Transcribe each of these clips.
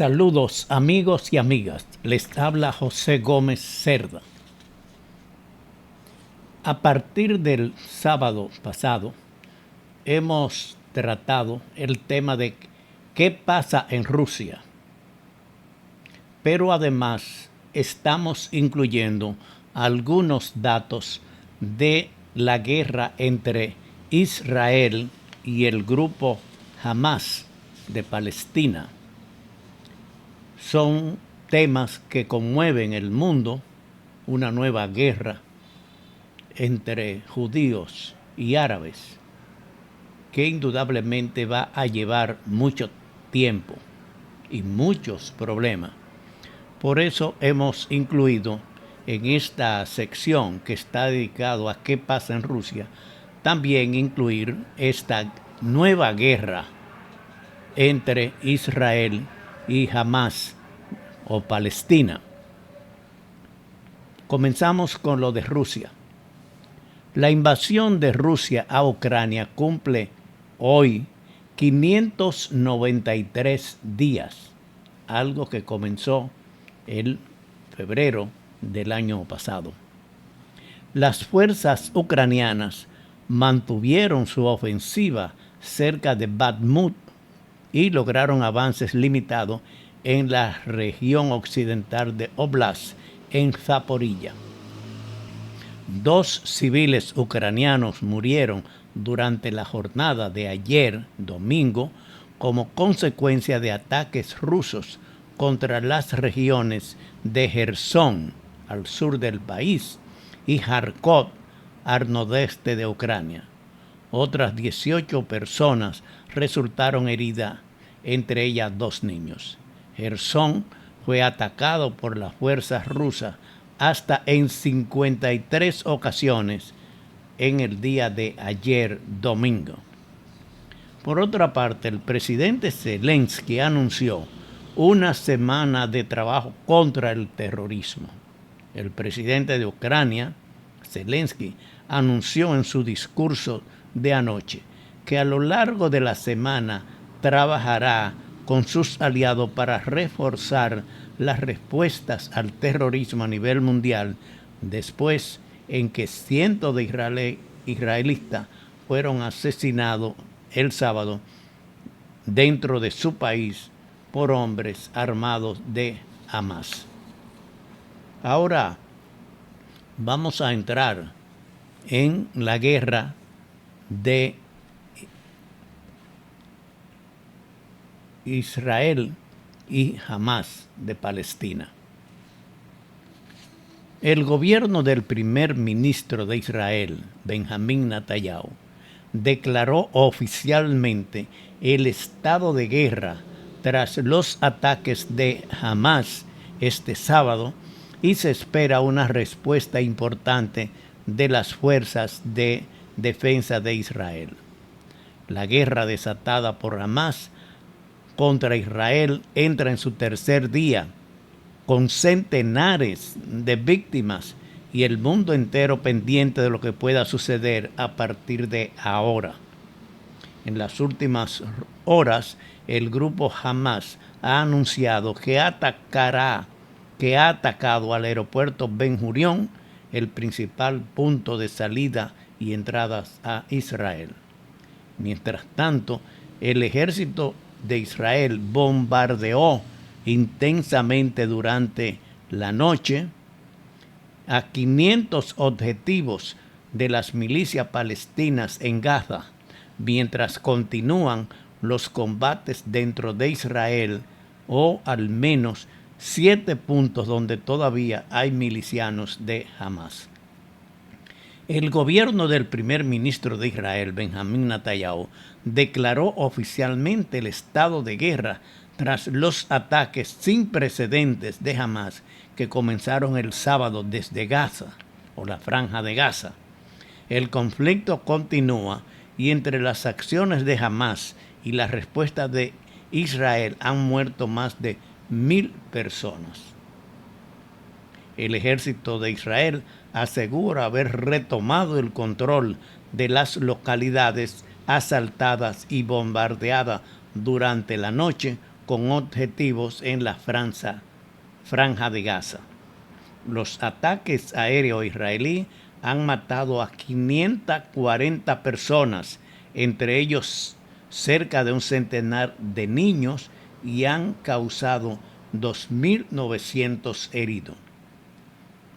Saludos amigos y amigas, les habla José Gómez Cerda. A partir del sábado pasado hemos tratado el tema de qué pasa en Rusia, pero además estamos incluyendo algunos datos de la guerra entre Israel y el grupo Hamas de Palestina. Son temas que conmueven el mundo, una nueva guerra entre judíos y árabes, que indudablemente va a llevar mucho tiempo y muchos problemas. Por eso hemos incluido en esta sección que está dedicado a qué pasa en Rusia, también incluir esta nueva guerra entre Israel y Hamas o Palestina. Comenzamos con lo de Rusia. La invasión de Rusia a Ucrania cumple hoy 593 días, algo que comenzó en febrero del año pasado. Las fuerzas ucranianas mantuvieron su ofensiva cerca de Bakhmut y lograron avances limitados en la región occidental de Oblast, en Zaporilla. 2 civiles ucranianos murieron durante la jornada de ayer, domingo, como consecuencia de ataques rusos contra las regiones de Jersón, al sur del país, y Kharkov, al nordeste de Ucrania. Otras 18 personas resultaron heridas, entre ellas 2 niños. Jersón fue atacado por las fuerzas rusas hasta en 53 ocasiones en el día de ayer domingo. Por otra parte, el presidente Zelensky anunció una semana de trabajo contra el terrorismo. El presidente de Ucrania, Zelensky, anunció en su discurso de anoche que a lo largo de la semana trabajará con sus aliados para reforzar las respuestas al terrorismo a nivel mundial, después en que cientos de israelitas fueron asesinados el sábado dentro de su país por hombres armados de Hamas. Ahora vamos a entrar en la guerra de Israel y Hamas de Palestina. El gobierno del primer ministro de Israel, Benjamín Netanyahu, declaró oficialmente el estado de guerra tras los ataques de Hamas este sábado y se espera una respuesta importante de las fuerzas de defensa de Israel. La guerra desatada por Hamas contra Israel entra en su tercer día, con centenares de víctimas y el mundo entero pendiente de lo que pueda suceder a partir de ahora. En las últimas horas, el grupo Hamas ha anunciado que ha atacado al aeropuerto Ben Gurión, el principal punto de salida y entradas a Israel. Mientras tanto, el ejército de Israel bombardeó intensamente durante la noche a 500 objetivos de las milicias palestinas en Gaza, mientras continúan los combates dentro de Israel, o al menos 7 puntos donde todavía hay milicianos de Hamas. El gobierno del primer ministro de Israel, Benjamín Netanyahu, declaró oficialmente el estado de guerra tras los ataques sin precedentes de Hamas que comenzaron el sábado desde Gaza, o la Franja de Gaza. El conflicto continúa y entre las acciones de Hamas y la respuesta de Israel han muerto más de 1,000 personas. El ejército de Israel asegura haber retomado el control de las localidades asaltadas y bombardeadas durante la noche con objetivos en la franja de Gaza. Los ataques aéreos israelíes han matado a 540 personas, entre ellos cerca de un centenar de niños, y han causado 2.900 heridos.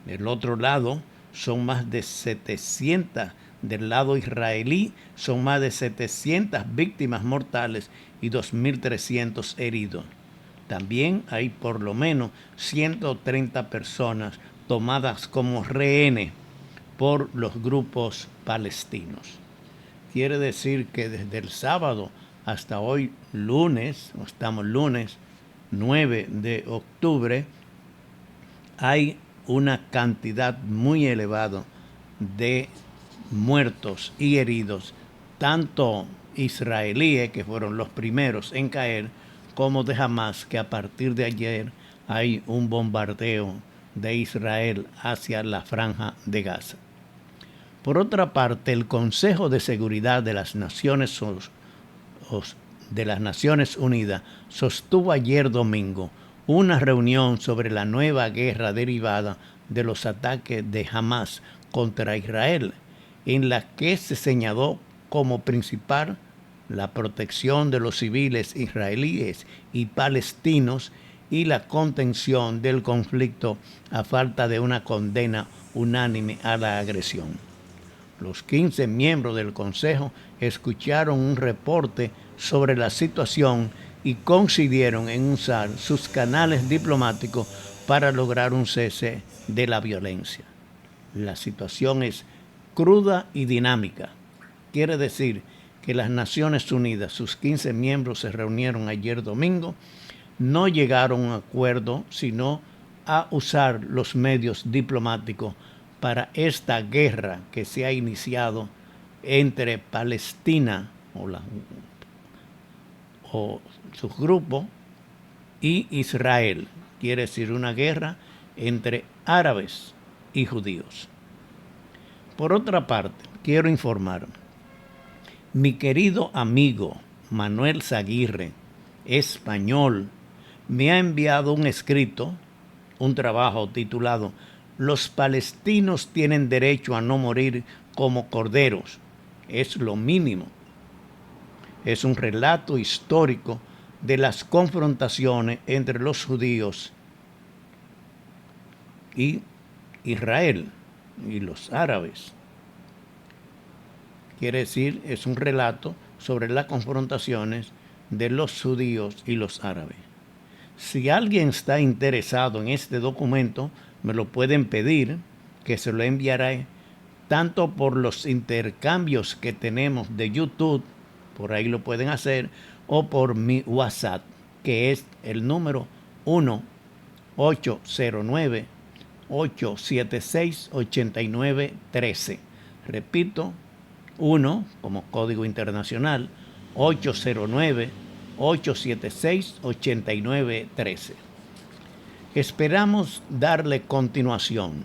Del otro lado, son más de 700, del lado israelí, son más de 700 víctimas mortales y 2.300 heridos. También hay por lo menos 130 personas tomadas como rehenes por los grupos palestinos. Quiere decir que desde el sábado hasta hoy lunes, estamos lunes 9 de octubre, hay una cantidad muy elevada de muertos y heridos, tanto israelíes, que fueron los primeros en caer, como de Hamas, que a partir de ayer hay un bombardeo de Israel hacia la franja de Gaza. Por otra parte, el Consejo de Seguridad de las Naciones Unidas sostuvo ayer domingo una reunión sobre la nueva guerra derivada de los ataques de Hamas contra Israel, en la que se señaló como principal la protección de los civiles israelíes y palestinos y la contención del conflicto a falta de una condena unánime a la agresión. Los 15 miembros del Consejo escucharon un reporte sobre la situación y coincidieron en usar sus canales diplomáticos para lograr un cese de la violencia. La situación es cruda y dinámica. Quiere decir que las Naciones Unidas, sus 15 miembros se reunieron ayer domingo, no llegaron a un acuerdo, sino a usar los medios diplomáticos para esta guerra que se ha iniciado entre Palestina o sus grupos y Israel. Quiere decir una guerra entre árabes y judíos. Por otra parte, quiero informar, mi querido amigo Manuel Zaguirre, español, me ha enviado un escrito, un trabajo titulado "Los palestinos tienen derecho a no morir como corderos. Es lo mínimo". Es un relato histórico de las confrontaciones entre los judíos y Israel y los árabes. Quiere decir, es un relato sobre las confrontaciones de los judíos y los árabes. Si alguien está interesado en este documento, me lo pueden pedir, que se lo enviaré tanto por los intercambios que tenemos de YouTube, por ahí lo pueden hacer, o por mi WhatsApp, que es el número 1-809-876-8913. Repito, 1 como código internacional, 809-876-8913. Esperamos darle continuación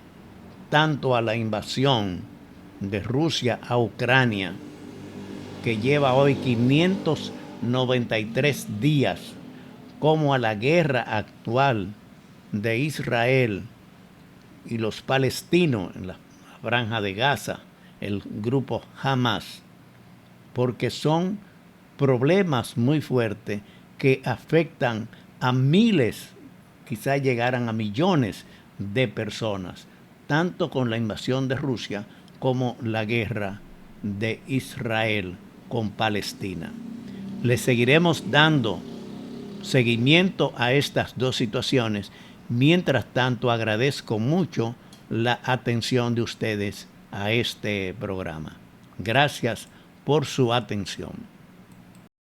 tanto a la invasión de Rusia a Ucrania, que lleva hoy 593 días, como a la guerra actual de Israel y los palestinos en la franja de Gaza, el grupo Hamas, porque son problemas muy fuertes que afectan a miles, quizá llegaran a millones de personas, tanto con la invasión de Rusia como la guerra de Israel con Palestina. Le seguiremos dando seguimiento a estas dos situaciones. Mientras tanto, agradezco mucho la atención de ustedes a este programa. Gracias por su atención.